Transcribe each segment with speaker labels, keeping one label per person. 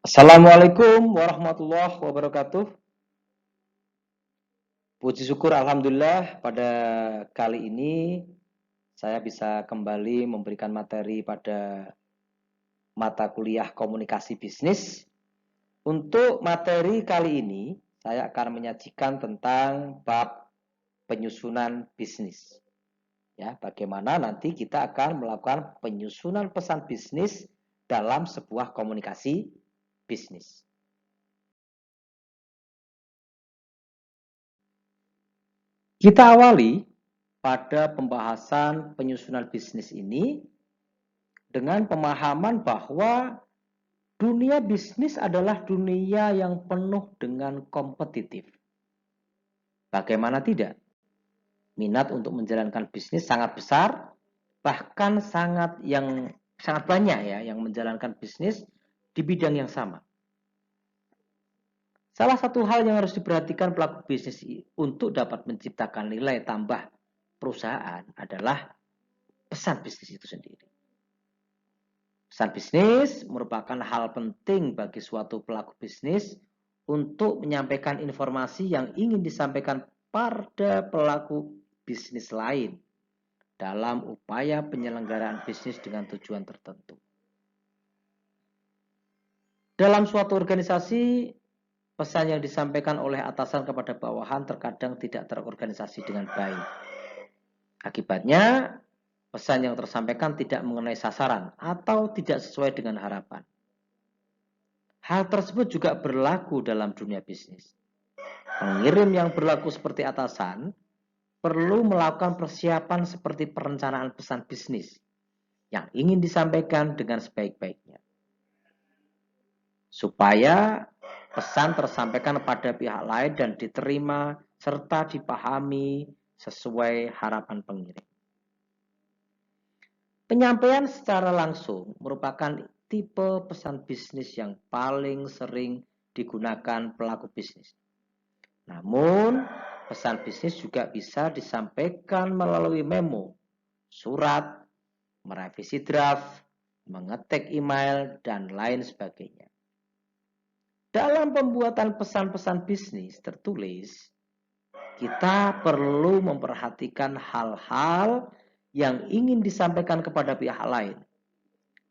Speaker 1: Assalamualaikum warahmatullahi wabarakatuh. Puji syukur Alhamdulillah pada kali ini saya bisa kembali memberikan materi pada mata kuliah komunikasi bisnis. Untuk materi kali ini saya akan menyajikan tentang bab penyusunan bisnis. Ya, bagaimana nanti kita akan melakukan penyusunan pesan bisnis dalam sebuah komunikasi bisnis. Kita awali pada pembahasan penyusunan bisnis ini dengan pemahaman bahwa dunia bisnis adalah dunia yang penuh dengan kompetitif. Bagaimana tidak? Minat untuk menjalankan bisnis sangat besar, bahkan sangat banyak ya yang menjalankan bisnis di bidang yang sama. Salah satu hal yang harus diperhatikan pelaku bisnis untuk dapat menciptakan nilai tambah perusahaan adalah pesan bisnis itu sendiri. Pesan bisnis merupakan hal penting bagi suatu pelaku bisnis untuk menyampaikan informasi yang ingin disampaikan pada pelaku bisnis lain dalam upaya penyelenggaraan bisnis dengan tujuan tertentu. Dalam suatu organisasi, pesan yang disampaikan oleh atasan kepada bawahan terkadang tidak terorganisasi dengan baik. Akibatnya, pesan yang tersampaikan tidak mengenai sasaran atau tidak sesuai dengan harapan. Hal tersebut juga berlaku dalam dunia bisnis. Pengirim yang berlaku seperti atasan perlu melakukan persiapan seperti perencanaan pesan bisnis yang ingin disampaikan dengan sebaik-baiknya. Supaya pesan tersampaikan pada pihak lain dan diterima serta dipahami sesuai harapan pengirim. Penyampaian secara langsung merupakan tipe pesan bisnis yang paling sering digunakan pelaku bisnis. Namun, pesan bisnis juga bisa disampaikan melalui memo, surat, merevisi draft, mengetik email, dan lain sebagainya. Dalam pembuatan pesan-pesan bisnis tertulis, kita perlu memperhatikan hal-hal yang ingin disampaikan kepada pihak lain.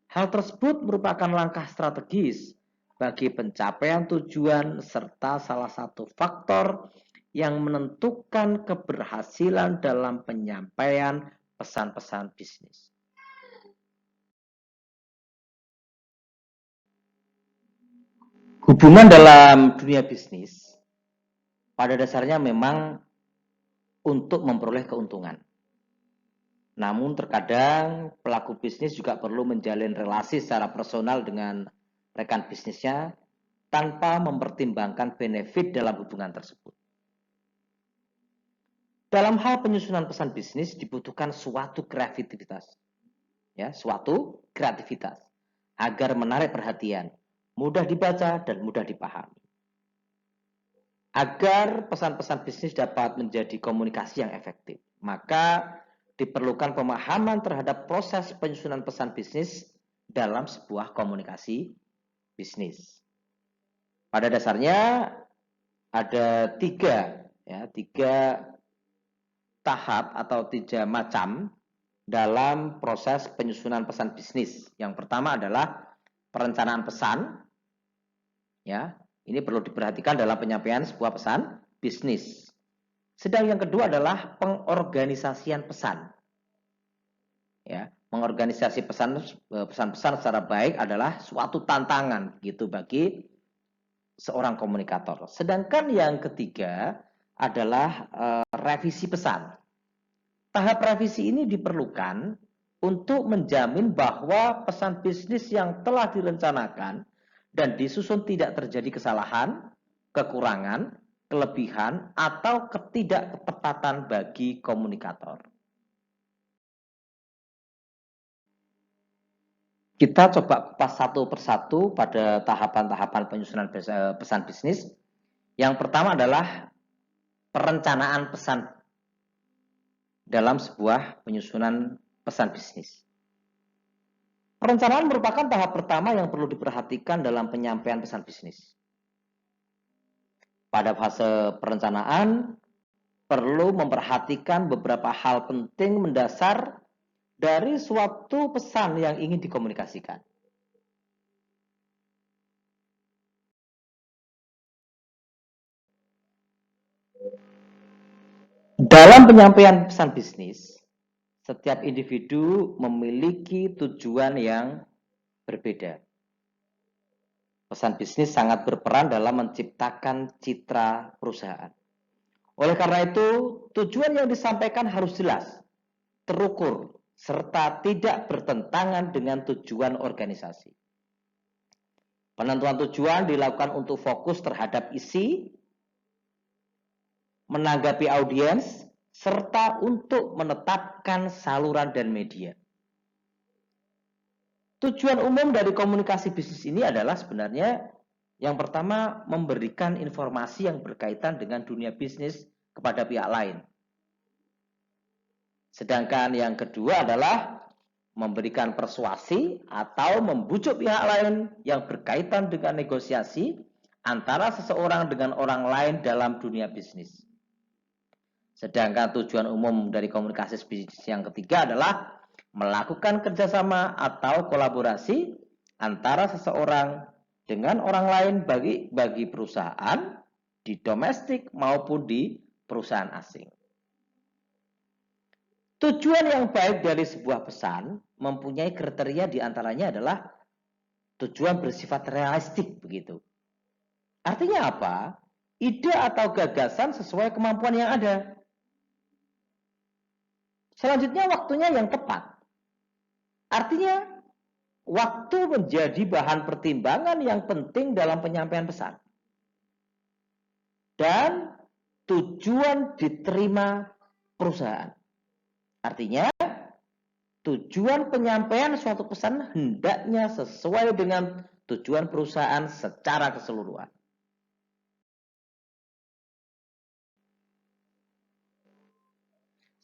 Speaker 1: Hal tersebut merupakan langkah strategis bagi pencapaian tujuan serta salah satu faktor yang menentukan keberhasilan dalam penyampaian pesan-pesan bisnis. Hubungan dalam dunia bisnis pada dasarnya memang untuk memperoleh keuntungan. Namun terkadang pelaku bisnis juga perlu menjalin relasi secara personal dengan rekan bisnisnya tanpa mempertimbangkan benefit dalam hubungan tersebut. Dalam hal penyusunan pesan bisnis dibutuhkan suatu kreativitas. Agar menarik perhatian, mudah dibaca dan mudah dipahami. Agar pesan-pesan bisnis dapat menjadi komunikasi yang efektif, maka diperlukan pemahaman terhadap proses penyusunan pesan bisnis dalam sebuah komunikasi bisnis. Pada dasarnya ada tiga tahap atau 3 macam dalam proses penyusunan pesan bisnis. Yang pertama adalah perencanaan pesan. Ya, ini perlu diperhatikan dalam penyampaian sebuah pesan bisnis. Sedang yang kedua adalah pengorganisasian pesan. Ya, mengorganisasi pesan-pesan secara baik adalah suatu tantangan gitu bagi seorang komunikator. Sedangkan yang ketiga adalah revisi pesan. Tahap revisi ini diperlukan untuk menjamin bahwa pesan bisnis yang telah direncanakan dan disusun tidak terjadi kesalahan, kekurangan, kelebihan, atau ketidaktepatan bagi komunikator. Kita coba kupas satu persatu pada tahapan-tahapan penyusunan pesan bisnis. Yang pertama adalah perencanaan pesan dalam sebuah penyusunan pesan bisnis. Perencanaan merupakan tahap pertama yang perlu diperhatikan dalam penyampaian pesan bisnis. Pada fase perencanaan, perlu memperhatikan beberapa hal penting mendasar dari suatu pesan yang ingin dikomunikasikan. Dalam penyampaian pesan bisnis, setiap individu memiliki tujuan yang berbeda. Pesan bisnis sangat berperan dalam menciptakan citra perusahaan. Oleh karena itu, tujuan yang disampaikan harus jelas, terukur, serta tidak bertentangan dengan tujuan organisasi. Penentuan tujuan dilakukan untuk fokus terhadap isi, menanggapi audiens, serta untuk menetapkan saluran dan media. Tujuan umum dari komunikasi bisnis ini adalah sebenarnya yang pertama memberikan informasi yang berkaitan dengan dunia bisnis kepada pihak lain. Sedangkan yang kedua adalah memberikan persuasi atau membujuk pihak lain yang berkaitan dengan negosiasi antara seseorang dengan orang lain dalam dunia bisnis. Sedangkan tujuan umum dari komunikasi bisnis yang ketiga adalah melakukan kerjasama atau kolaborasi antara seseorang dengan orang lain bagi perusahaan di domestik maupun di perusahaan asing. Tujuan yang baik dari sebuah pesan mempunyai kriteria diantaranya adalah tujuan bersifat realistik begitu. Artinya apa? Ide atau gagasan sesuai kemampuan yang ada. Selanjutnya waktunya yang tepat. Artinya, waktu menjadi bahan pertimbangan yang penting dalam penyampaian pesan. Dan tujuan diterima perusahaan. Artinya, tujuan penyampaian suatu pesan hendaknya sesuai dengan tujuan perusahaan secara keseluruhan.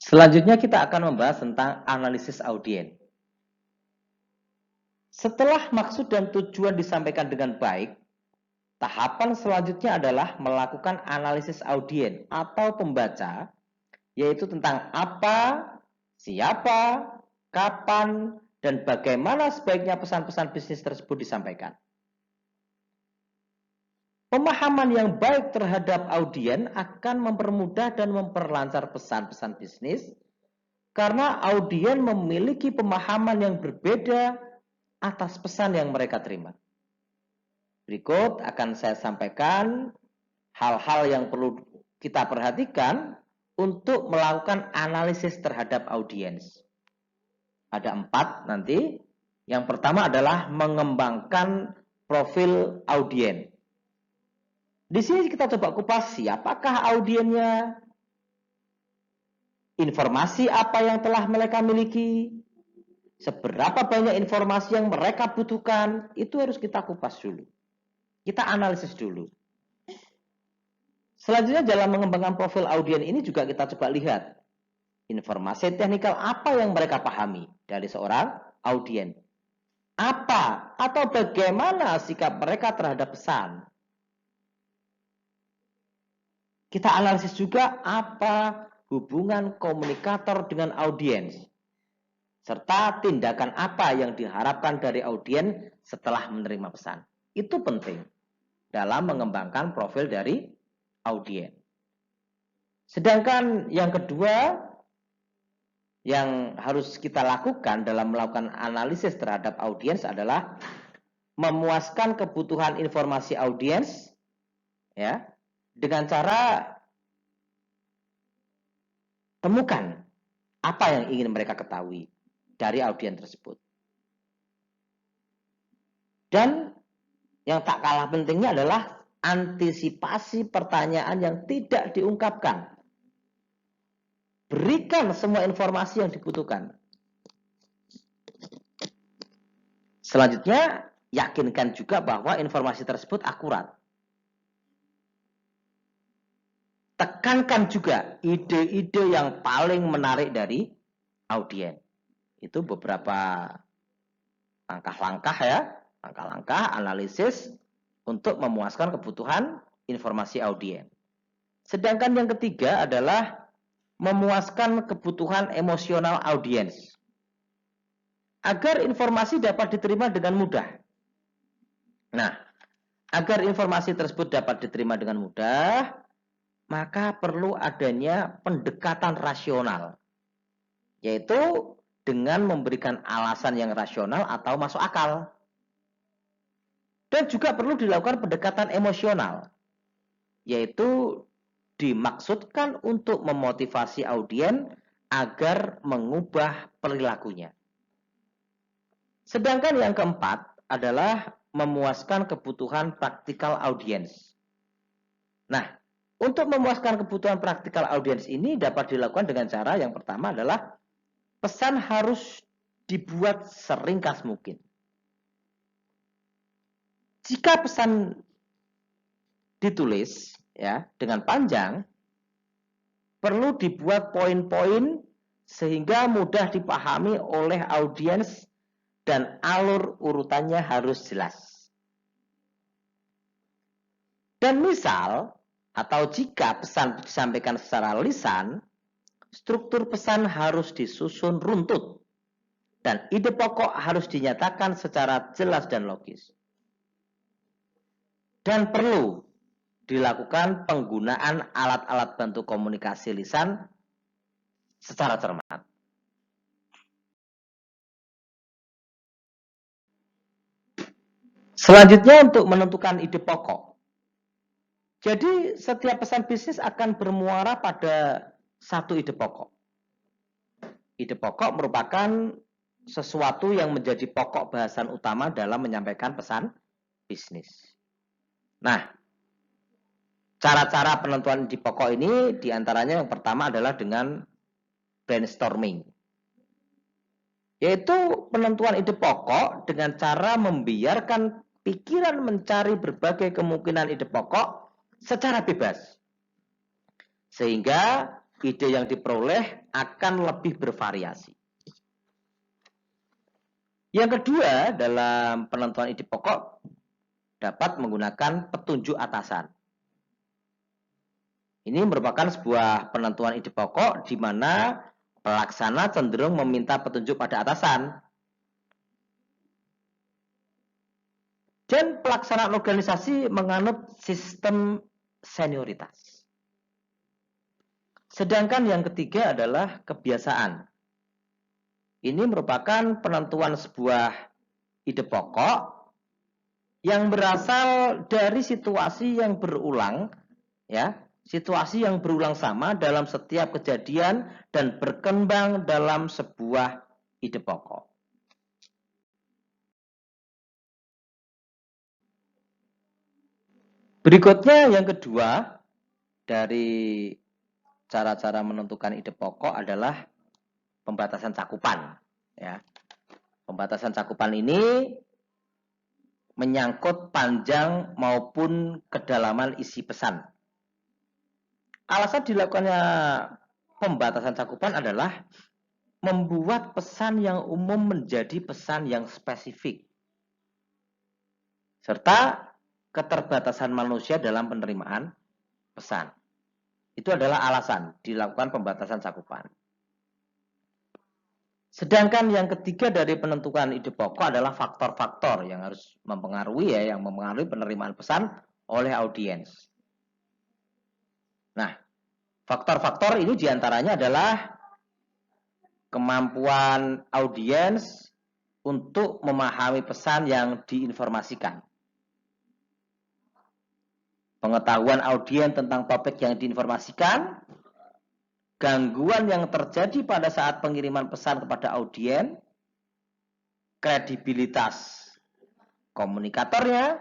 Speaker 1: Selanjutnya kita akan membahas tentang analisis audiens. Setelah maksud dan tujuan disampaikan dengan baik, tahapan selanjutnya adalah melakukan analisis audiens atau pembaca, yaitu tentang apa, siapa, kapan, dan bagaimana sebaiknya pesan-pesan bisnis tersebut disampaikan. Pemahaman yang baik terhadap audiens akan mempermudah dan memperlancar pesan-pesan bisnis, karena audiens memiliki pemahaman yang berbeda atas pesan yang mereka terima. Berikut akan saya sampaikan hal-hal yang perlu kita perhatikan untuk melakukan analisis terhadap audiens. Ada 4 nanti. Yang pertama adalah mengembangkan profil audiens. Di sini kita coba kupas siapakah audiensnya, informasi apa yang telah mereka miliki, seberapa banyak informasi yang mereka butuhkan, itu harus kita kupas dulu. Kita analisis dulu. Selanjutnya dalam mengembangkan profil audiens ini juga kita coba lihat informasi teknikal apa yang mereka pahami dari seorang audiens. Apa atau bagaimana sikap mereka terhadap pesan. Kita analisis juga apa hubungan komunikator dengan audiens, serta tindakan apa yang diharapkan dari audiens setelah menerima pesan. Itu penting dalam mengembangkan profil dari audiens. Sedangkan yang kedua yang harus kita lakukan dalam melakukan analisis terhadap audiens adalah memuaskan kebutuhan informasi audiens ya, dengan cara temukan apa yang ingin mereka ketahui dari audiens tersebut. Dan yang tak kalah pentingnya adalah antisipasi pertanyaan yang tidak diungkapkan. Berikan semua informasi yang dibutuhkan. Selanjutnya, yakinkan juga bahwa informasi tersebut akurat. Tekankan juga ide-ide yang paling menarik dari audiens. Itu beberapa langkah-langkah ya, langkah-langkah analisis untuk memuaskan kebutuhan informasi audiens. Sedangkan yang ketiga adalah memuaskan kebutuhan emosional audiens agar informasi dapat diterima dengan mudah. Nah, agar informasi tersebut dapat diterima dengan mudah, maka perlu adanya pendekatan rasional, yaitu dengan memberikan alasan yang rasional atau masuk akal. Dan juga perlu dilakukan pendekatan emosional, yaitu dimaksudkan untuk memotivasi audiens agar mengubah perilakunya. Sedangkan yang keempat adalah memuaskan kebutuhan praktikal audiens. Nah, untuk memuaskan kebutuhan praktikal audiens ini dapat dilakukan dengan cara yang pertama adalah pesan harus dibuat seringkas mungkin. Jika pesan ditulis ya dengan panjang, perlu dibuat poin-poin sehingga mudah dipahami oleh audiens dan alur urutannya harus jelas. Dan misal atau jika pesan disampaikan secara lisan, struktur pesan harus disusun runtut dan ide pokok harus dinyatakan secara jelas dan logis. Dan perlu dilakukan penggunaan alat-alat bantu komunikasi lisan secara cermat. Selanjutnya untuk menentukan ide pokok. Jadi setiap pesan bisnis akan bermuara pada satu ide pokok. Ide pokok merupakan sesuatu yang menjadi pokok bahasan utama dalam menyampaikan pesan bisnis. Nah, cara-cara penentuan ide pokok ini diantaranya yang pertama adalah dengan brainstorming. Yaitu penentuan ide pokok dengan cara membiarkan pikiran mencari berbagai kemungkinan ide pokok secara bebas. Sehingga ide yang diperoleh akan lebih bervariasi. Yang kedua, dalam penentuan ide pokok dapat menggunakan petunjuk atasan. Ini merupakan sebuah penentuan ide pokok di mana pelaksana cenderung meminta petunjuk pada atasan. Dan pelaksanaan organisasi menganut sistem senioritas. Sedangkan yang ketiga adalah kebiasaan. Ini merupakan penentuan sebuah ide pokok yang berasal dari situasi yang berulang, ya, situasi yang berulang sama dalam setiap kejadian dan berkembang dalam sebuah ide pokok. Berikutnya yang kedua dari cara-cara menentukan ide pokok adalah pembatasan cakupan. Ya. Pembatasan cakupan ini menyangkut panjang maupun kedalaman isi pesan. Alasan dilakukannya pembatasan cakupan adalah membuat pesan yang umum menjadi pesan yang spesifik. Serta keterbatasan manusia dalam penerimaan pesan. Itu adalah alasan dilakukan pembatasan cakupan. Sedangkan yang ketiga dari penentuan ide pokok adalah faktor-faktor yang harus mempengaruhi yang mempengaruhi penerimaan pesan oleh audiens. Nah, faktor-faktor ini diantaranya adalah kemampuan audiens untuk memahami pesan yang diinformasikan. Pengetahuan audiens tentang topik yang diinformasikan, gangguan yang terjadi pada saat pengiriman pesan kepada audiens, kredibilitas komunikatornya,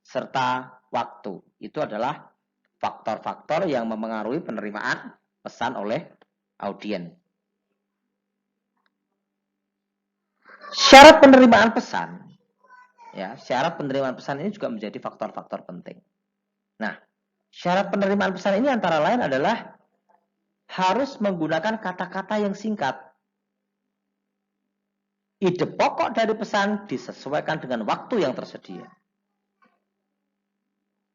Speaker 1: serta waktu. Itu adalah faktor-faktor yang mempengaruhi penerimaan pesan oleh audiens. Syarat penerimaan pesan, ya, syarat penerimaan pesan ini juga menjadi faktor-faktor penting. Nah, syarat penerimaan pesan ini antara lain adalah harus menggunakan kata-kata yang singkat. ide pokok dari pesan disesuaikan dengan waktu yang tersedia.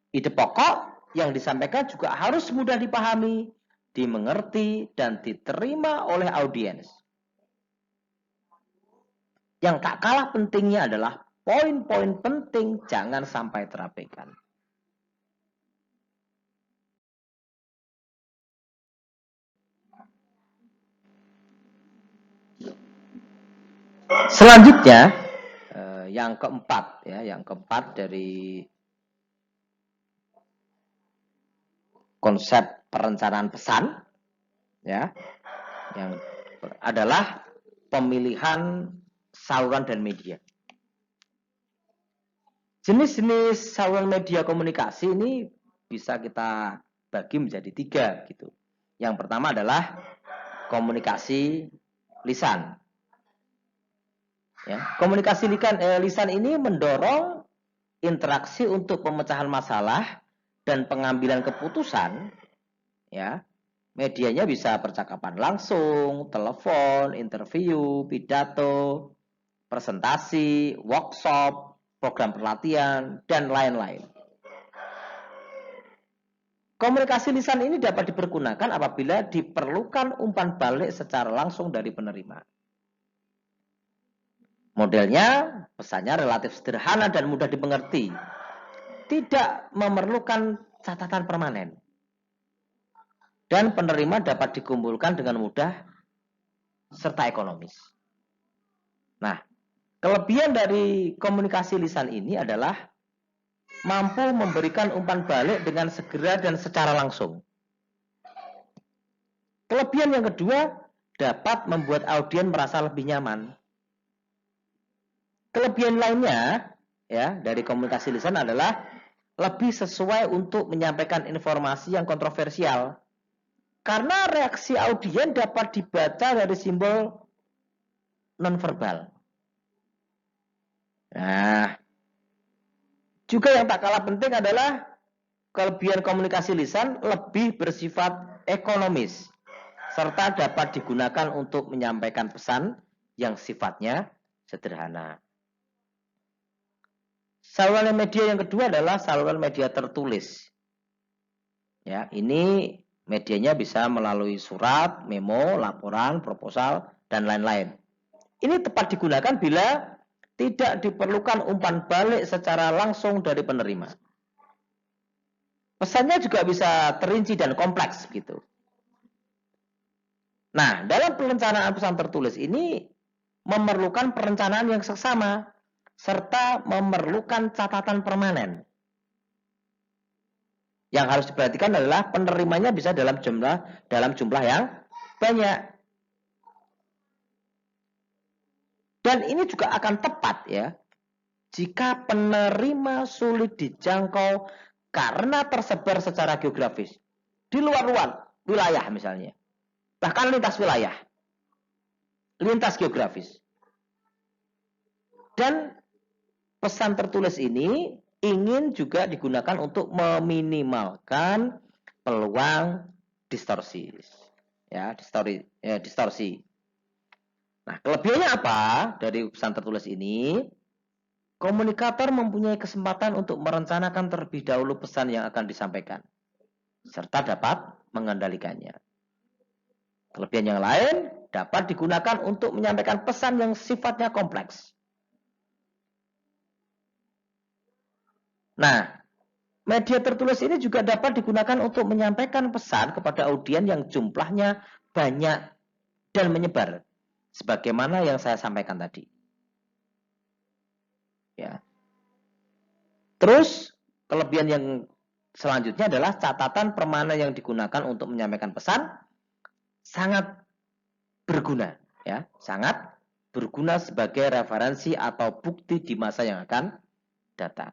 Speaker 1: Ide pokok yang disampaikan juga harus mudah dipahami, dimengerti, dan diterima oleh audiens. Yang tak kalah pentingnya adalah poin-poin penting jangan sampai terabaikan. Selanjutnya, yang keempat, yang keempat dari konsep perencanaan pesan, yang adalah pemilihan saluran dan media. Jenis-jenis saluran media komunikasi ini bisa kita bagi menjadi 3 gitu. Yang pertama adalah komunikasi lisan. Komunikasi lisan ini mendorong interaksi untuk pemecahan masalah dan pengambilan keputusan. Medianya bisa percakapan langsung, telepon, interview, pidato, presentasi, workshop, program pelatihan, dan lain-lain. Komunikasi lisan ini dapat dipergunakan apabila diperlukan umpan balik secara langsung dari penerima. Modelnya, pesannya relatif sederhana dan mudah dimengerti. Tidak memerlukan catatan permanen. Dan penerima dapat dikumpulkan dengan mudah serta ekonomis. Nah, kelebihan dari komunikasi lisan ini adalah mampu memberikan umpan balik dengan segera dan secara langsung. Kelebihan yang kedua, dapat membuat audiens merasa lebih nyaman. Kelebihan lainnya dari komunikasi lisan adalah lebih sesuai untuk menyampaikan informasi yang kontroversial. Karena reaksi audiens dapat dibaca dari simbol nonverbal. Nah, juga yang tak kalah penting adalah kelebihan komunikasi lisan lebih bersifat ekonomis, serta dapat digunakan untuk menyampaikan pesan yang sifatnya sederhana. Saluran media yang kedua adalah saluran media tertulis. Ini medianya bisa melalui surat, memo, laporan, proposal, dan lain-lain. Ini tepat digunakan bila tidak diperlukan umpan balik secara langsung dari penerima. Pesannya juga bisa terinci dan kompleks gitu. Nah, dalam perencanaan pesan tertulis ini memerlukan perencanaan yang seksama serta memerlukan catatan permanen. Yang harus diperhatikan adalah penerimanya bisa dalam jumlah yang banyak. Dan ini juga akan tepat jika penerima sulit dijangkau karena tersebar secara geografis di luar wilayah misalnya, bahkan lintas wilayah, lintas geografis. Dan pesan tertulis ini ingin juga digunakan untuk meminimalkan peluang distorsi. Distorsi. Nah, kelebihannya apa dari pesan tertulis ini? Komunikator mempunyai kesempatan untuk merencanakan terlebih dahulu pesan yang akan disampaikan, serta dapat mengendalikannya. Kelebihan yang lain dapat digunakan untuk menyampaikan pesan yang sifatnya kompleks. Nah, media tertulis ini juga dapat digunakan untuk menyampaikan pesan kepada audiens yang jumlahnya banyak dan menyebar, sebagaimana yang saya sampaikan tadi. Terus, kelebihan yang selanjutnya adalah catatan permanen yang digunakan untuk menyampaikan pesan sangat berguna, sangat berguna sebagai referensi atau bukti di masa yang akan datang.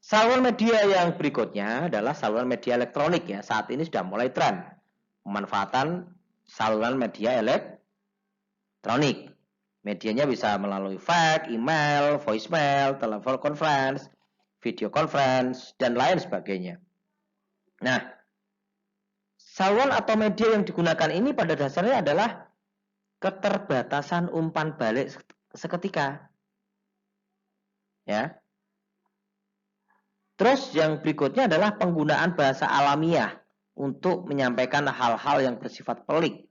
Speaker 1: Saluran media yang berikutnya adalah saluran media elektronik. Saat ini sudah mulai tren pemanfaatan saluran media elektronik. Medianya bisa melalui fax, email, voicemail, telepon conference, video conference, dan lain sebagainya. Nah, saluran atau media yang digunakan ini pada dasarnya adalah keterbatasan umpan balik seketika. Ya. Terus yang berikutnya adalah penggunaan bahasa alamiah untuk menyampaikan hal-hal yang bersifat pelik.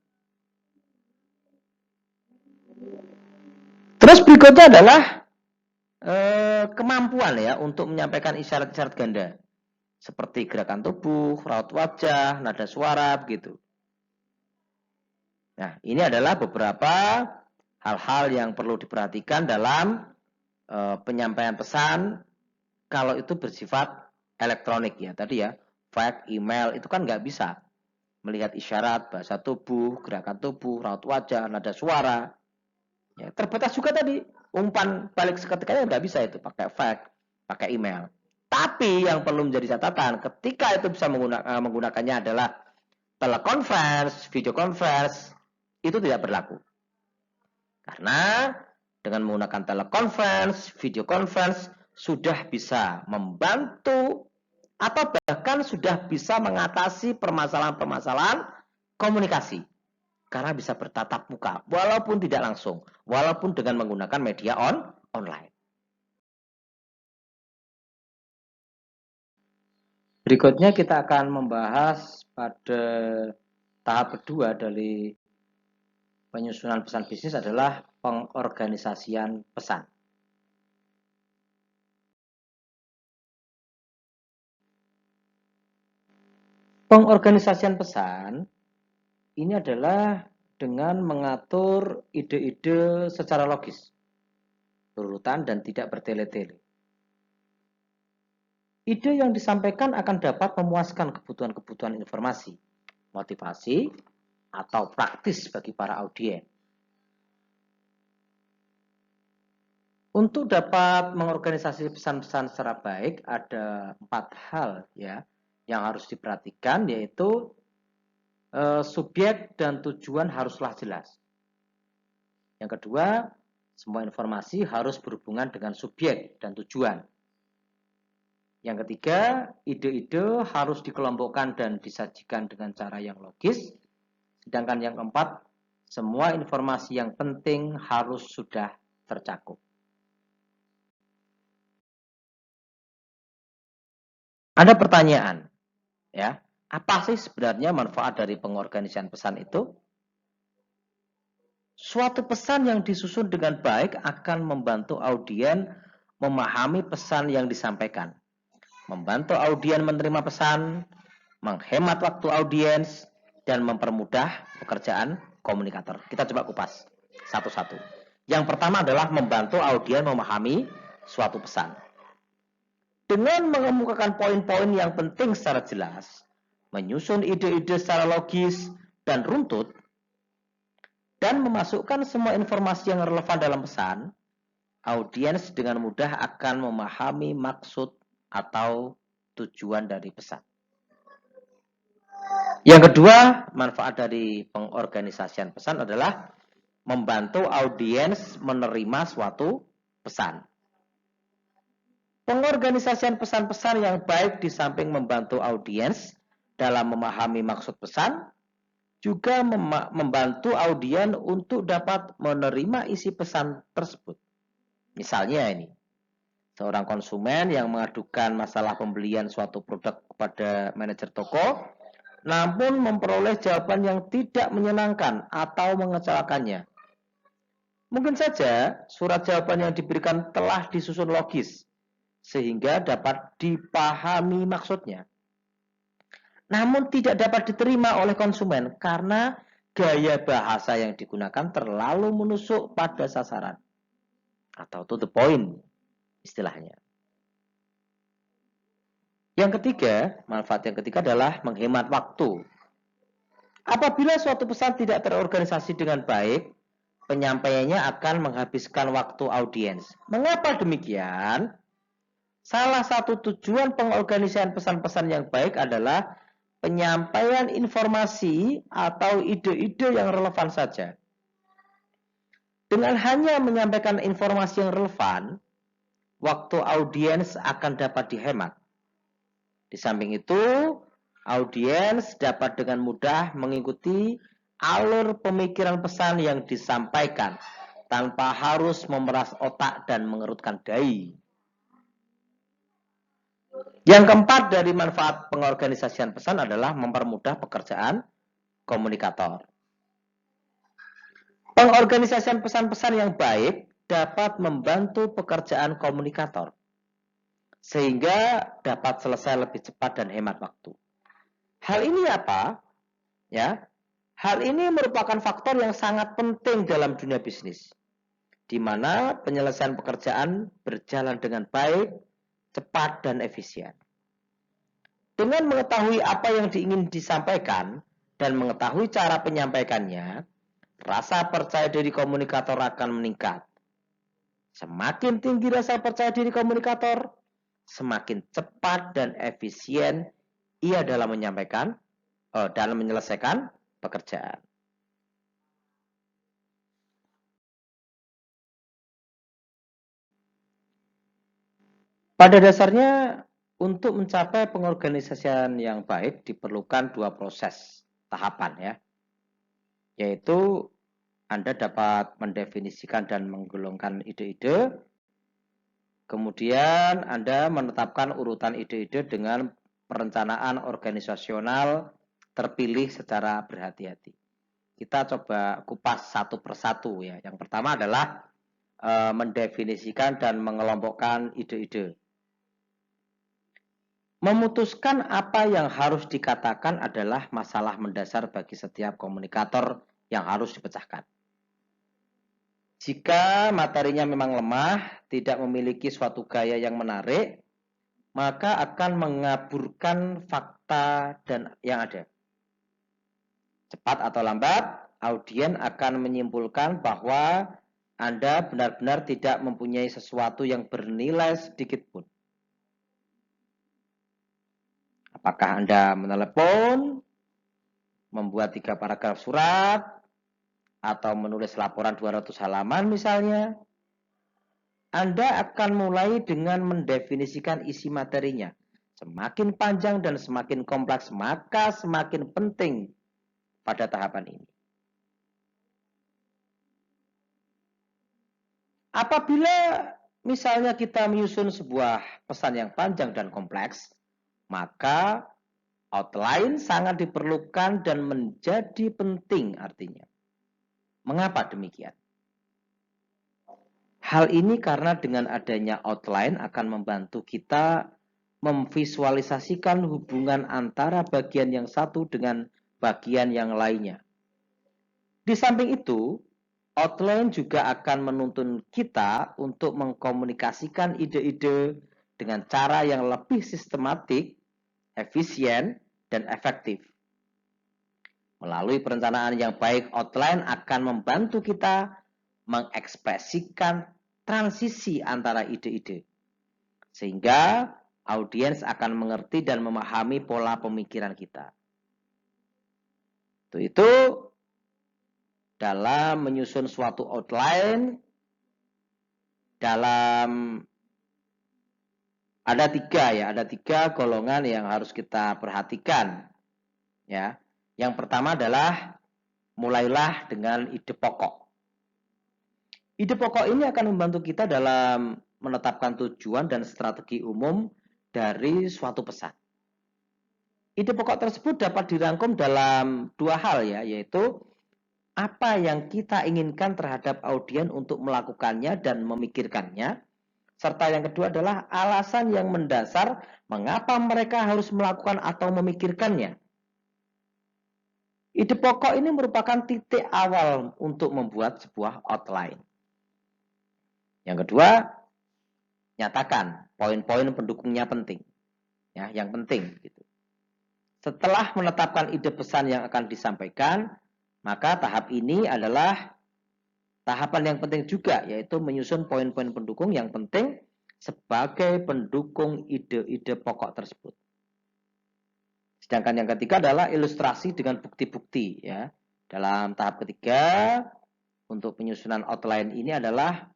Speaker 1: Terus berikutnya adalah kemampuan ya untuk menyampaikan isyarat-isyarat ganda. Seperti gerakan tubuh, raut wajah, nada suara, begitu. Nah, ini adalah beberapa hal-hal yang perlu diperhatikan dalam penyampaian pesan kalau itu bersifat elektronik ya. Tadi ya, fax, email, itu kan nggak bisa melihat isyarat, bahasa tubuh, gerakan tubuh, raut wajah, nada suara. Ya, terbatas juga tadi, umpan balik seketikanya nggak bisa itu, pakai fax, pakai email. Tapi yang perlu menjadi catatan, ketika itu bisa menggunakannya adalah telekonferensi, video conference, itu tidak berlaku. Karena dengan menggunakan telekonferensi, video conference, sudah bisa membantu atau bahkan sudah bisa mengatasi permasalahan-permasalahan komunikasi. Karena bisa bertatap muka, walaupun tidak langsung, walaupun dengan menggunakan media online. Berikutnya kita akan membahas pada tahap kedua dari penyusunan pesan bisnis adalah pengorganisasian pesan. Pengorganisasian pesan ini adalah dengan mengatur ide-ide secara logis, berurutan dan tidak bertele-tele. Ide yang disampaikan akan dapat memuaskan kebutuhan-kebutuhan informasi, motivasi, atau praktis bagi para audiens. Untuk dapat mengorganisasi pesan-pesan secara baik, ada 4 hal ya yang harus diperhatikan, yaitu subjek dan tujuan haruslah jelas. Yang kedua, semua informasi harus berhubungan dengan subjek dan tujuan. Yang ketiga, ide-ide harus dikelompokkan dan disajikan dengan cara yang logis. Sedangkan yang keempat, semua informasi yang penting harus sudah tercakup. Ada pertanyaan, ya, apa sih sebenarnya manfaat dari pengorganisasian pesan itu? Suatu pesan yang disusun dengan baik akan membantu audiens memahami pesan yang disampaikan, membantu audiens menerima pesan, menghemat waktu audiens, dan mempermudah pekerjaan komunikator. Kita coba kupas satu-satu. Yang pertama adalah membantu audiens memahami suatu pesan. Dengan mengemukakan poin-poin yang penting secara jelas, menyusun ide-ide secara logis dan runtut, dan memasukkan semua informasi yang relevan dalam pesan, audiens dengan mudah akan memahami maksud atau tujuan dari pesan. Yang kedua, manfaat dari pengorganisasian pesan adalah membantu audiens menerima suatu pesan. Pengorganisasian pesan-pesan yang baik di samping membantu audiens dalam memahami maksud pesan, juga membantu audiens untuk dapat menerima isi pesan tersebut. Misalnya ini, seorang konsumen yang mengadukan masalah pembelian suatu produk kepada manajer toko, namun memperoleh jawaban yang tidak menyenangkan atau mengecewakannya. Mungkin saja surat jawaban yang diberikan telah disusun logis, sehingga dapat dipahami maksudnya. Namun tidak dapat diterima oleh konsumen karena gaya bahasa yang digunakan terlalu menusuk pada sasaran. Atau to the point istilahnya. Yang ketiga, manfaat yang ketiga adalah menghemat waktu. Apabila suatu pesan tidak terorganisasi dengan baik, penyampaiannya akan menghabiskan waktu audiens. Mengapa demikian? Salah satu tujuan pengorganisasian pesan-pesan yang baik adalah penyampaian informasi atau ide-ide yang relevan saja. Dengan hanya menyampaikan informasi yang relevan, waktu audiens akan dapat dihemat. Di samping itu, audiens dapat dengan mudah mengikuti alur pemikiran pesan yang disampaikan tanpa harus memeras otak dan mengerutkan dahi. Yang keempat dari manfaat pengorganisasian pesan adalah mempermudah pekerjaan komunikator. Pengorganisasian pesan-pesan yang baik dapat membantu pekerjaan komunikator sehingga dapat selesai lebih cepat dan hemat waktu. Hal ini apa? Ya, hal ini merupakan faktor yang sangat penting dalam dunia bisnis, di mana penyelesaian pekerjaan berjalan dengan baik, cepat, dan efisien. Dengan mengetahui apa yang ingin disampaikan dan mengetahui cara penyampaikannya, rasa percaya diri komunikator akan meningkat. Semakin tinggi rasa percaya diri komunikator, semakin cepat dan efisien ia dalam menyelesaikan pekerjaan. Pada dasarnya, untuk mencapai pengorganisasian yang baik diperlukan dua proses tahapan ya, yaitu Anda dapat mendefinisikan dan menggolongkan ide-ide, kemudian Anda menetapkan urutan ide-ide dengan perencanaan organisasional terpilih secara berhati-hati. Kita coba kupas satu persatu ya. Yang pertama adalah mendefinisikan dan mengelompokkan ide-ide. Memutuskan apa yang harus dikatakan adalah masalah mendasar bagi setiap komunikator yang harus dipecahkan. Jika materinya memang lemah, tidak memiliki suatu gaya yang menarik, maka akan mengaburkan fakta dan yang ada. Cepat atau lambat, audien akan menyimpulkan bahwa Anda benar-benar tidak mempunyai sesuatu yang bernilai sedikit pun. Apakah Anda menelepon, membuat 3 paragraf surat, atau menulis laporan 200 halaman misalnya, Anda akan mulai dengan mendefinisikan isi materinya. Semakin panjang dan semakin kompleks, maka semakin penting pada tahapan ini. Apabila misalnya kita menyusun sebuah pesan yang panjang dan kompleks, maka outline sangat diperlukan dan menjadi penting artinya. Mengapa demikian? Hal ini karena dengan adanya outline akan membantu kita memvisualisasikan hubungan antara bagian yang satu dengan bagian yang lainnya. Di samping itu, outline juga akan menuntun kita untuk mengkomunikasikan ide-ide dengan cara yang lebih sistematik, efisien, dan efektif. Melalui perencanaan yang baik, outline akan membantu kita mengekspresikan transisi antara ide-ide, sehingga audiens akan mengerti dan memahami pola pemikiran kita. Itu dalam menyusun suatu outline, ada tiga golongan yang harus kita perhatikan. Ya, yang pertama adalah mulailah dengan ide pokok. Ide pokok ini akan membantu kita dalam menetapkan tujuan dan strategi umum dari suatu pesan. Ide pokok tersebut dapat dirangkum dalam dua hal ya, yaitu apa yang kita inginkan terhadap audien untuk melakukannya dan memikirkannya, serta yang kedua adalah alasan yang mendasar mengapa mereka harus melakukan atau memikirkannya. Ide pokok ini merupakan titik awal untuk membuat sebuah outline. Yang kedua, nyatakan poin-poin pendukungnya penting. Ya, yang penting gitu. Setelah menetapkan ide pesan yang akan disampaikan, maka tahap ini adalah tahapan yang penting juga, yaitu menyusun poin-poin pendukung yang penting sebagai pendukung ide-ide pokok tersebut. Sedangkan yang ketiga adalah ilustrasi dengan bukti-bukti ya. Dalam tahap ketiga untuk penyusunan outline ini adalah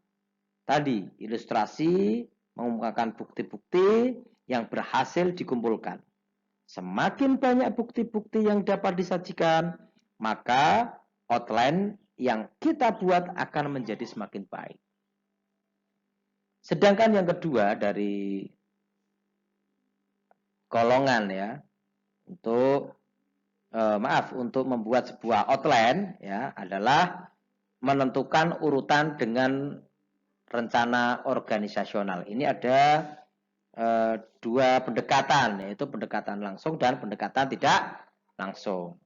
Speaker 1: tadi ilustrasi mengemukakan bukti-bukti yang berhasil dikumpulkan. Semakin banyak bukti-bukti yang dapat disajikan, maka outline yang kita buat akan menjadi semakin baik. Sedangkan yang kedua dari golongan ya, untuk membuat sebuah outline ya adalah menentukan urutan dengan rencana organisasional. Ini ada dua pendekatan, yaitu pendekatan langsung dan pendekatan tidak langsung.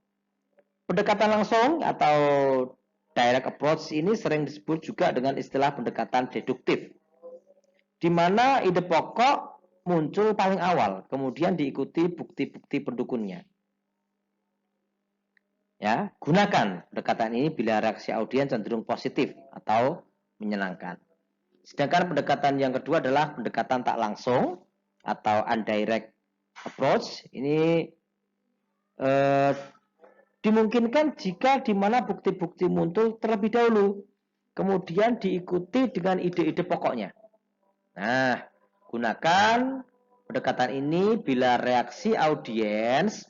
Speaker 1: Pendekatan langsung atau direct approach ini sering disebut juga dengan istilah pendekatan deduktif, di mana ide pokok muncul paling awal, kemudian diikuti bukti-bukti pendukungnya. Ya, gunakan pendekatan ini bila reaksi audiens cenderung positif atau menyenangkan. Sedangkan pendekatan yang kedua adalah pendekatan tak langsung atau indirect approach. Ini dimungkinkan jika di mana bukti-bukti muncul terlebih dahulu, kemudian diikuti dengan ide-ide pokoknya. Nah, gunakan pendekatan ini bila reaksi audiens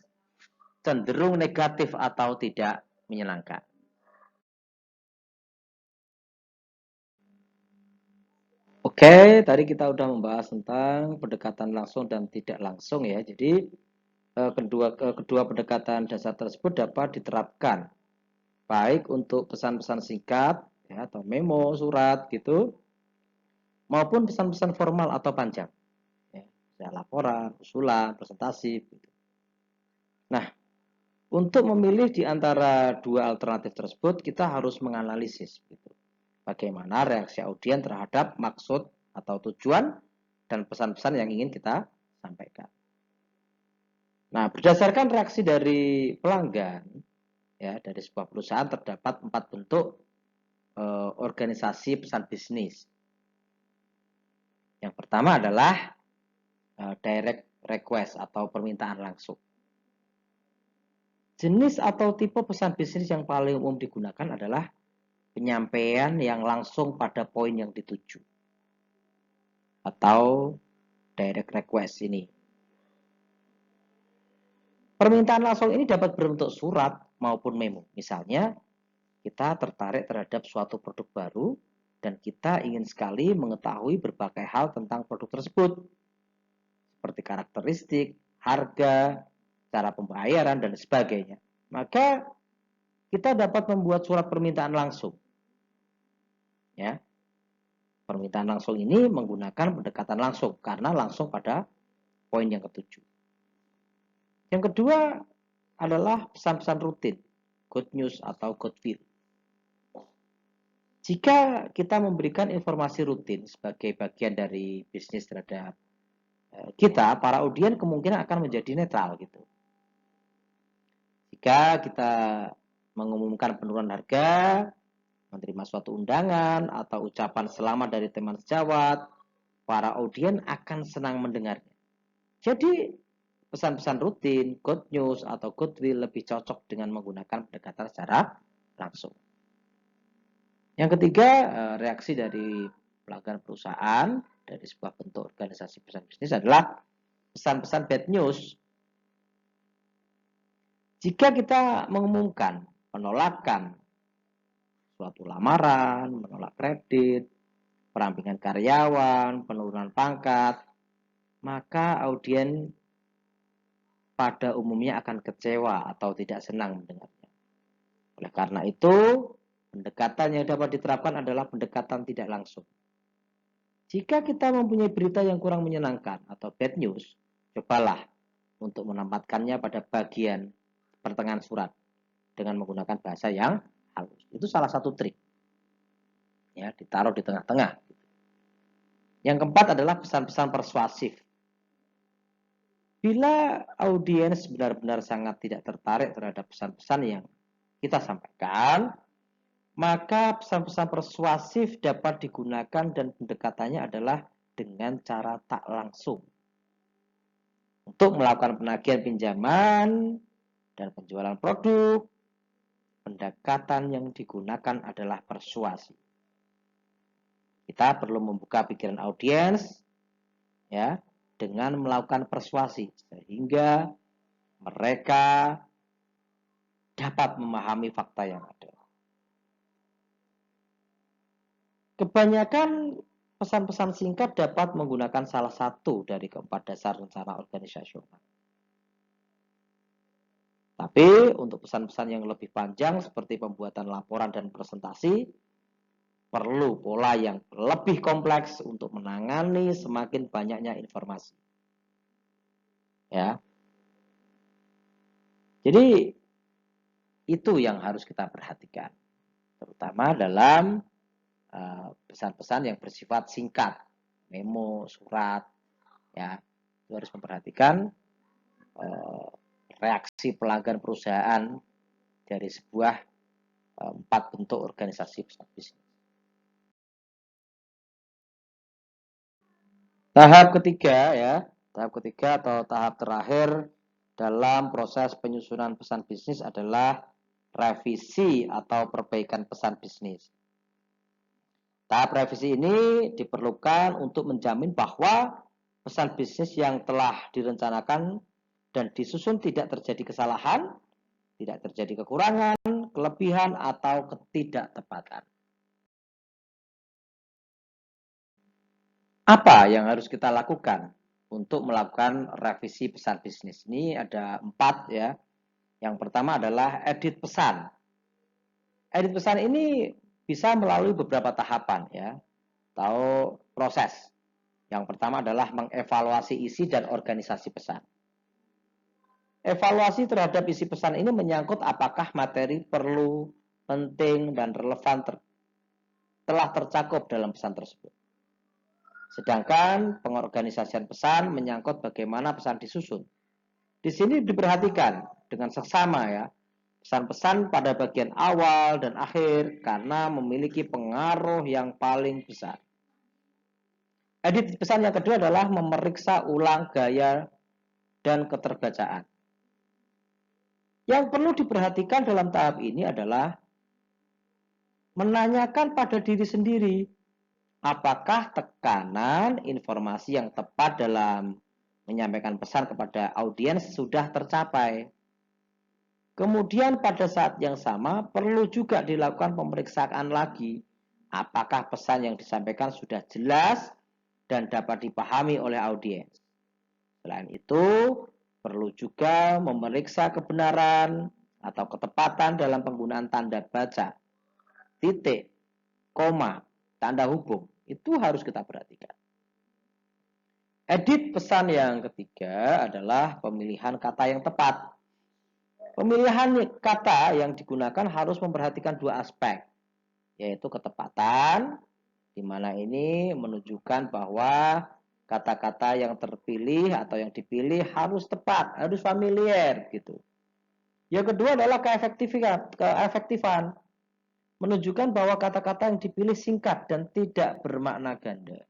Speaker 1: cenderung negatif atau tidak menyenangkan. Oke, tadi kita sudah membahas tentang pendekatan langsung dan tidak langsung ya. Jadi kedua pendekatan dasar tersebut dapat diterapkan baik untuk pesan-pesan singkat ya, atau memo, surat gitu, maupun pesan-pesan formal atau panjang. Ya, laporan, usulan, presentasi. Gitu. Nah, untuk memilih di antara dua alternatif tersebut, kita harus menganalisis gitu, bagaimana reaksi audiens terhadap maksud atau tujuan dan pesan-pesan yang ingin kita sampaikan. Nah, berdasarkan reaksi dari pelanggan, ya dari sebuah perusahaan terdapat 4 bentuk organisasi pesan bisnis. Yang pertama adalah direct request atau permintaan langsung. Jenis atau tipe pesan bisnis yang paling umum digunakan adalah penyampaian yang langsung pada poin yang dituju atau direct request ini. Permintaan langsung ini dapat berbentuk surat maupun memo. Misalnya, kita tertarik terhadap suatu produk baru dan kita ingin sekali mengetahui berbagai hal tentang produk tersebut, seperti karakteristik, harga, cara pembayaran, dan sebagainya. Maka kita dapat membuat surat permintaan langsung. Ya, permintaan langsung ini menggunakan pendekatan langsung karena langsung pada poin yang ketujuh. Yang kedua adalah pesan-pesan rutin, good news atau good feel. Jika kita memberikan informasi rutin sebagai bagian dari bisnis terhadap kita, para audiens kemungkinan akan menjadi netral gitu. Jika kita mengumumkan penurunan harga, menerima suatu undangan, atau ucapan selamat dari teman sejawat, para audiens akan senang mendengarnya. Jadi, pesan-pesan rutin, good news, atau goodwill lebih cocok dengan menggunakan pendekatan secara langsung. Yang ketiga, reaksi dari pelanggan perusahaan dari sebuah bentuk organisasi pesan bisnis adalah pesan-pesan bad news. Jika kita mengumumkan penolakan suatu lamaran, menolak kredit, perampingan karyawan, penurunan pangkat, maka audiens pada umumnya akan kecewa atau tidak senang mendengarnya. Oleh karena itu, pendekatan yang dapat diterapkan adalah pendekatan tidak langsung. Jika kita mempunyai berita yang kurang menyenangkan atau bad news, cobalah untuk menempatkannya pada bagian pertengahan surat dengan menggunakan bahasa yang halus. Itu salah satu trik. Ya, ditaruh di tengah-tengah. Yang keempat adalah pesan-pesan persuasif. Bila audiens benar-benar sangat tidak tertarik terhadap pesan-pesan yang kita sampaikan, maka pesan-pesan persuasif dapat digunakan dan pendekatannya adalah dengan cara tak langsung. Untuk melakukan penagihan pinjaman dan penjualan produk, pendekatan yang digunakan adalah persuasi. Kita perlu membuka pikiran audiens ya dengan melakukan persuasi sehingga mereka dapat memahami fakta yang ada. Kebanyakan pesan-pesan singkat dapat menggunakan salah satu dari keempat dasar rencana organisasional. Tapi untuk pesan-pesan yang lebih panjang seperti pembuatan laporan dan presentasi, perlu pola yang lebih kompleks untuk menangani semakin banyaknya informasi. Ya. Jadi itu yang harus kita perhatikan, terutama dalam pesan-pesan yang bersifat singkat, memo, surat, ya, itu harus memperhatikan reaksi pelanggan perusahaan dari sebuah 4 bentuk organisasi pesan bisnis. Tahap ketiga ya, tahap ketiga atau tahap terakhir dalam proses penyusunan pesan bisnis adalah revisi atau perbaikan pesan bisnis. Tahap revisi ini diperlukan untuk menjamin bahwa pesan bisnis yang telah direncanakan dan disusun tidak terjadi kesalahan, tidak terjadi kekurangan, kelebihan, atau ketidaktepatan. Apa yang harus kita lakukan untuk melakukan revisi pesan bisnis? Ini ada 4 ya. Yang pertama adalah edit pesan. Edit pesan ini bisa melalui beberapa tahapan ya, atau proses. Yang pertama adalah mengevaluasi isi dan organisasi pesan. Evaluasi terhadap isi pesan ini menyangkut apakah materi perlu, penting, dan relevan telah tercakup dalam pesan tersebut. Sedangkan pengorganisasian pesan menyangkut bagaimana pesan disusun. Di sini diperhatikan dengan seksama ya, pesan-pesan pada bagian awal dan akhir karena memiliki pengaruh yang paling besar. Edit pesan yang kedua adalah memeriksa ulang gaya dan keterbacaan. Yang perlu diperhatikan dalam tahap ini adalah menanyakan pada diri sendiri, apakah tekanan informasi yang tepat dalam menyampaikan pesan kepada audiens sudah tercapai. Kemudian pada saat yang sama perlu juga dilakukan pemeriksaan lagi, apakah pesan yang disampaikan sudah jelas dan dapat dipahami oleh audiens. Selain itu, perlu juga memeriksa kebenaran atau ketepatan dalam penggunaan tanda baca, titik, koma, tanda hubung. Itu harus kita perhatikan. Edit pesan yang ketiga adalah pemilihan kata yang tepat. Pemilihan kata yang digunakan harus memperhatikan 2 aspek, yaitu ketepatan, di mana ini menunjukkan bahwa kata-kata yang terpilih atau yang dipilih harus tepat, harus familiar gitu. Yang kedua adalah keefektifan, menunjukkan bahwa kata-kata yang dipilih singkat dan tidak bermakna ganda.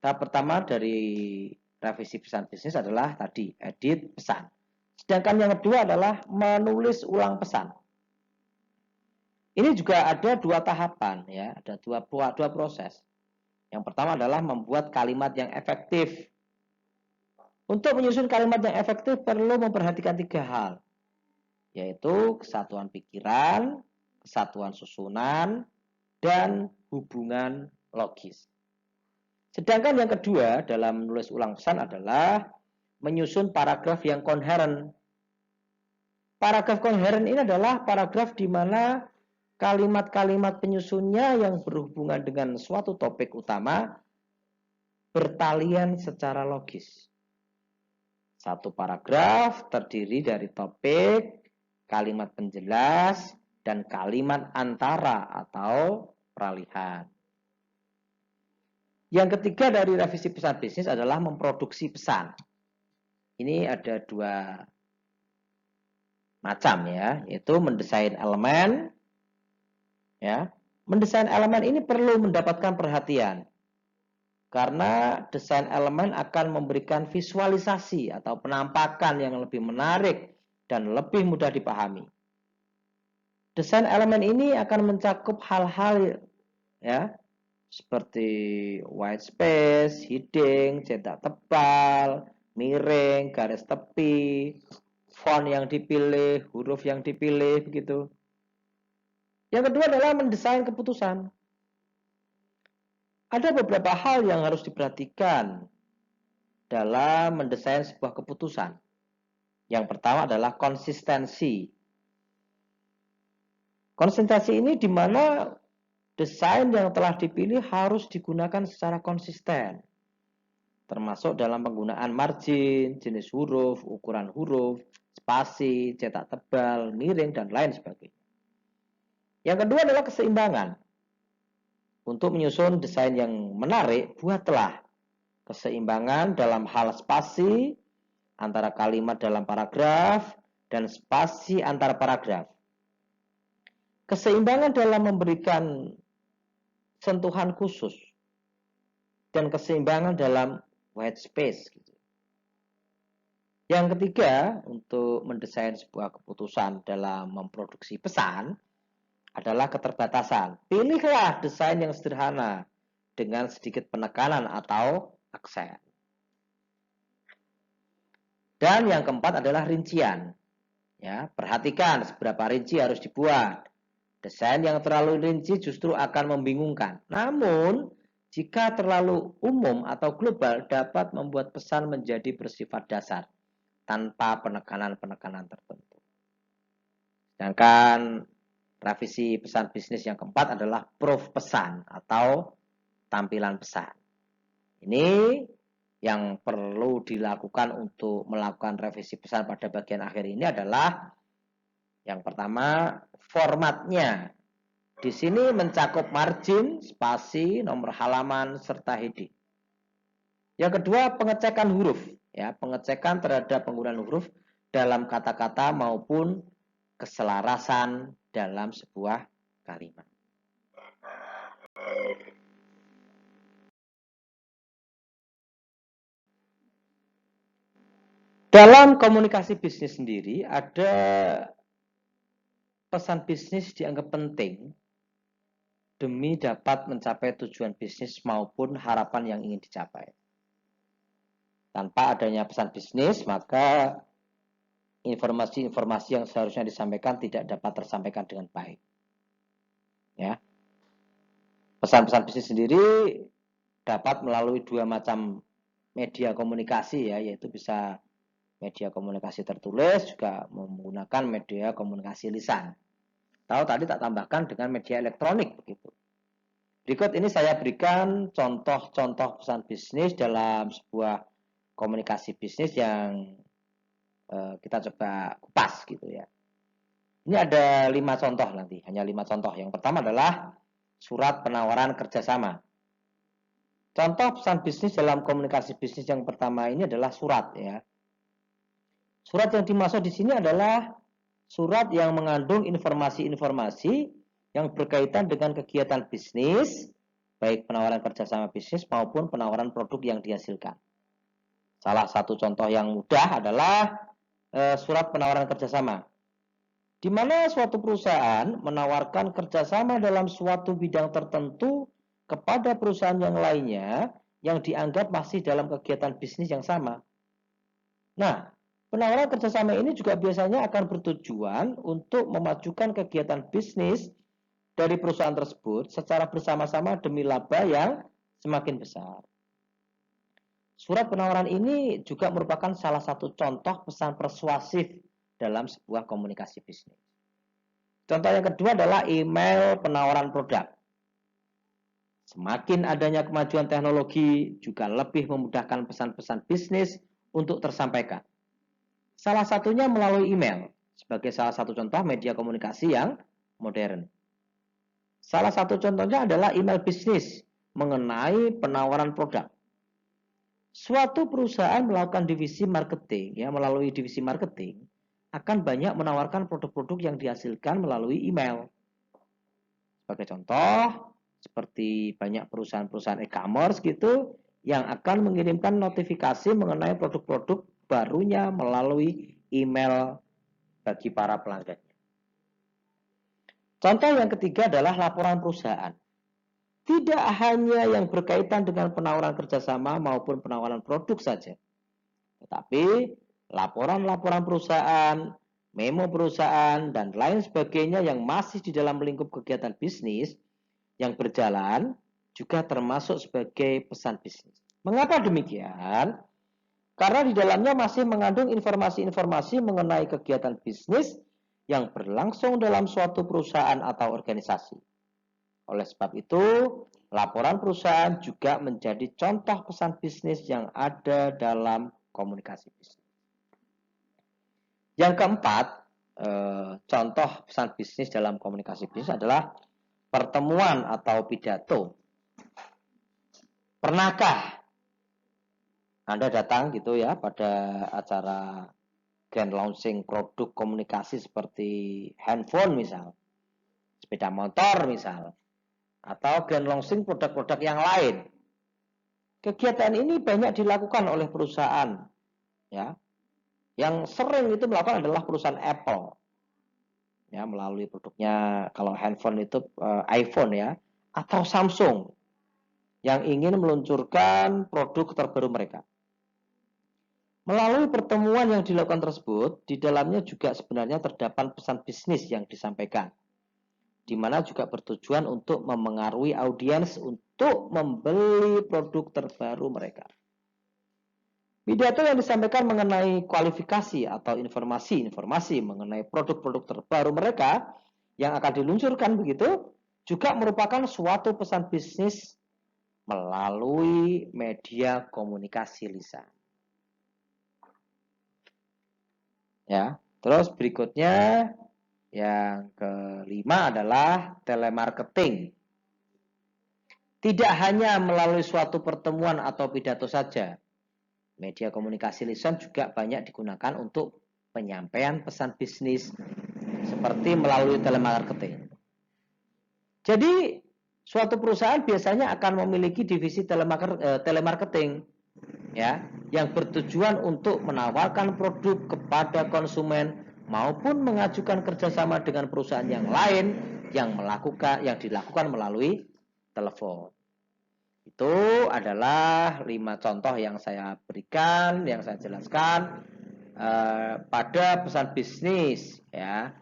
Speaker 1: Tahap pertama dari revisi pesan bisnis adalah tadi edit pesan. Sedangkan yang kedua adalah menulis ulang pesan. Ini juga ada 2 tahapan ya, ada dua proses. Yang pertama adalah membuat kalimat yang efektif. Untuk menyusun kalimat yang efektif perlu memperhatikan 3 hal, yaitu kesatuan pikiran, kesatuan susunan, dan hubungan logis. Sedangkan yang kedua dalam menulis ulang pesan adalah menyusun paragraf yang koheren. Paragraf koheren ini adalah paragraf di mana kalimat-kalimat penyusunnya yang berhubungan dengan suatu topik utama bertalian secara logis. Satu paragraf terdiri dari topik, kalimat penjelas, dan kalimat antara atau peralihan. Yang ketiga dari revisi pesan bisnis adalah memproduksi pesan. Ini ada 2 macam ya, yaitu mendesain elemen. Ya, mendesain elemen ini perlu mendapatkan perhatian. Karena desain elemen akan memberikan visualisasi atau penampakan yang lebih menarik dan lebih mudah dipahami. Desain elemen ini akan mencakup hal-hal ya, seperti white space, heading, cetak tebal, miring, garis tepi, font yang dipilih, huruf yang dipilih, begitu. Yang kedua adalah mendesain keputusan. Ada beberapa hal yang harus diperhatikan dalam mendesain sebuah keputusan. Yang pertama adalah konsistensi. Konsistensi ini di mana desain yang telah dipilih harus digunakan secara konsisten. Termasuk dalam penggunaan margin, jenis huruf, ukuran huruf, spasi, cetak tebal, miring, dan lain sebagainya. Yang kedua adalah keseimbangan. Untuk menyusun desain yang menarik, buatlah keseimbangan dalam hal spasi antara kalimat dalam paragraf dan spasi antar paragraf. Keseimbangan dalam memberikan sentuhan khusus dan keseimbangan dalam white space. Yang ketiga, untuk mendesain sebuah keputusan dalam memproduksi pesan adalah keterbatasan. Pilihlah desain yang sederhana dengan sedikit penekanan atau aksen. Dan yang keempat adalah rincian. Ya, perhatikan seberapa rinci harus dibuat. Desain yang terlalu rinci justru akan membingungkan. Namun, jika terlalu umum atau global dapat membuat pesan menjadi bersifat dasar tanpa penekanan-penekanan tertentu. Sedangkan revisi pesan bisnis yang keempat adalah proof pesan atau tampilan pesan. Ini yang perlu dilakukan untuk melakukan revisi pesan pada bagian akhir ini adalah yang pertama, formatnya. Di sini mencakup margin, spasi, nomor halaman, serta heading. Yang kedua, pengecekan huruf. Ya, pengecekan terhadap penggunaan huruf dalam kata-kata maupun keselarasan dalam sebuah kalimat. Dalam komunikasi bisnis sendiri, ada pesan bisnis dianggap penting demi dapat mencapai tujuan bisnis maupun harapan yang ingin dicapai. Tanpa adanya pesan bisnis, maka informasi-informasi yang seharusnya disampaikan tidak dapat tersampaikan dengan baik. Ya. Pesan-pesan bisnis sendiri dapat melalui dua macam media komunikasi, ya, yaitu bisa media komunikasi tertulis, juga menggunakan media komunikasi lisan. Tahu tadi tak tambahkan dengan media elektronik begitu. Berikut ini saya berikan contoh-contoh pesan bisnis dalam sebuah komunikasi bisnis yang kita coba kupas gitu ya. Ini ada 5 contoh nanti, hanya 5 contoh. Yang pertama adalah surat penawaran kerjasama. Contoh pesan bisnis dalam komunikasi bisnis yang pertama ini adalah surat ya. Surat yang dimaksud di sini adalah surat yang mengandung informasi-informasi yang berkaitan dengan kegiatan bisnis, baik penawaran kerjasama bisnis maupun penawaran produk yang dihasilkan. Salah satu contoh yang mudah adalah surat penawaran kerjasama, di mana suatu perusahaan menawarkan kerjasama dalam suatu bidang tertentu kepada perusahaan yang lainnya yang dianggap masih dalam kegiatan bisnis yang sama. Nah, penawaran kerjasama ini juga biasanya akan bertujuan untuk memajukan kegiatan bisnis dari perusahaan tersebut secara bersama-sama demi laba yang semakin besar. Surat penawaran ini juga merupakan salah satu contoh pesan persuasif dalam sebuah komunikasi bisnis. Contoh yang kedua adalah email penawaran produk. Semakin adanya kemajuan teknologi juga lebih memudahkan pesan-pesan bisnis untuk tersampaikan. Salah satunya melalui email, sebagai salah satu contoh media komunikasi yang modern. Salah satu contohnya adalah email bisnis mengenai penawaran produk. Suatu perusahaan melakukan divisi marketing, ya, melalui divisi marketing akan banyak menawarkan produk-produk yang dihasilkan melalui email. Sebagai contoh, seperti banyak perusahaan-perusahaan e-commerce gitu yang akan mengirimkan notifikasi mengenai produk-produk barunya melalui email bagi para pelanggannya. Contoh yang ketiga adalah laporan perusahaan. Tidak hanya yang berkaitan dengan penawaran kerjasama maupun penawaran produk saja, tetapi laporan-laporan perusahaan, memo perusahaan, dan lain sebagainya yang masih di dalam lingkup kegiatan bisnis yang berjalan juga termasuk sebagai pesan bisnis. Mengapa demikian? Karena di dalamnya masih mengandung informasi-informasi mengenai kegiatan bisnis yang berlangsung dalam suatu perusahaan atau organisasi. Oleh sebab itu, laporan perusahaan juga menjadi contoh pesan bisnis yang ada dalam komunikasi bisnis. Yang keempat, contoh pesan bisnis dalam komunikasi bisnis adalah pertemuan atau pidato. Pernahkah Anda datang gitu ya pada acara grand launching produk komunikasi seperti handphone misal, sepeda motor misal, atau grand launching produk-produk yang lain? Kegiatan ini banyak dilakukan oleh perusahaan, ya. Yang sering itu melakukan adalah perusahaan Apple, ya, melalui produknya. Kalau handphone itu iPhone ya, atau Samsung yang ingin meluncurkan produk terbaru mereka. Melalui pertemuan yang dilakukan tersebut, di dalamnya juga sebenarnya terdapat pesan bisnis yang disampaikan, di mana juga bertujuan untuk memengaruhi audiens untuk membeli produk terbaru mereka. Pidato yang disampaikan mengenai kualifikasi atau informasi-informasi mengenai produk-produk terbaru mereka yang akan diluncurkan begitu, juga merupakan suatu pesan bisnis melalui media komunikasi lisan. Ya, terus berikutnya yang kelima adalah telemarketing. Tidak hanya melalui suatu pertemuan atau pidato saja, media komunikasi lisan juga banyak digunakan untuk penyampaian pesan bisnis seperti melalui telemarketing. Jadi, suatu perusahaan biasanya akan memiliki divisi telemarketing ya, yang bertujuan untuk menawarkan produk kepada konsumen maupun mengajukan kerjasama dengan perusahaan yang lain yang dilakukan melalui telepon. Itu adalah 5 contoh yang saya berikan, yang saya jelaskan pada pesan bisnis ya.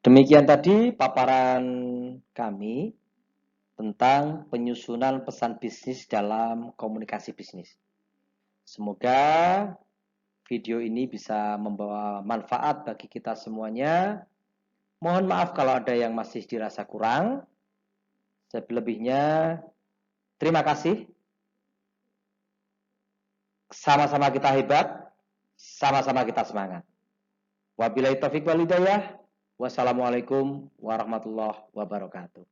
Speaker 1: Demikian tadi paparan kami tentang penyusunan pesan bisnis dalam komunikasi bisnis. Semoga video ini bisa membawa manfaat bagi kita semuanya. Mohon maaf kalau ada yang masih dirasa kurang. Selebihnya, terima kasih. Sama-sama kita hebat, sama-sama kita semangat. Wabillahi taufiq wal hidayah. Wassalamualaikum warahmatullahi wabarakatuh.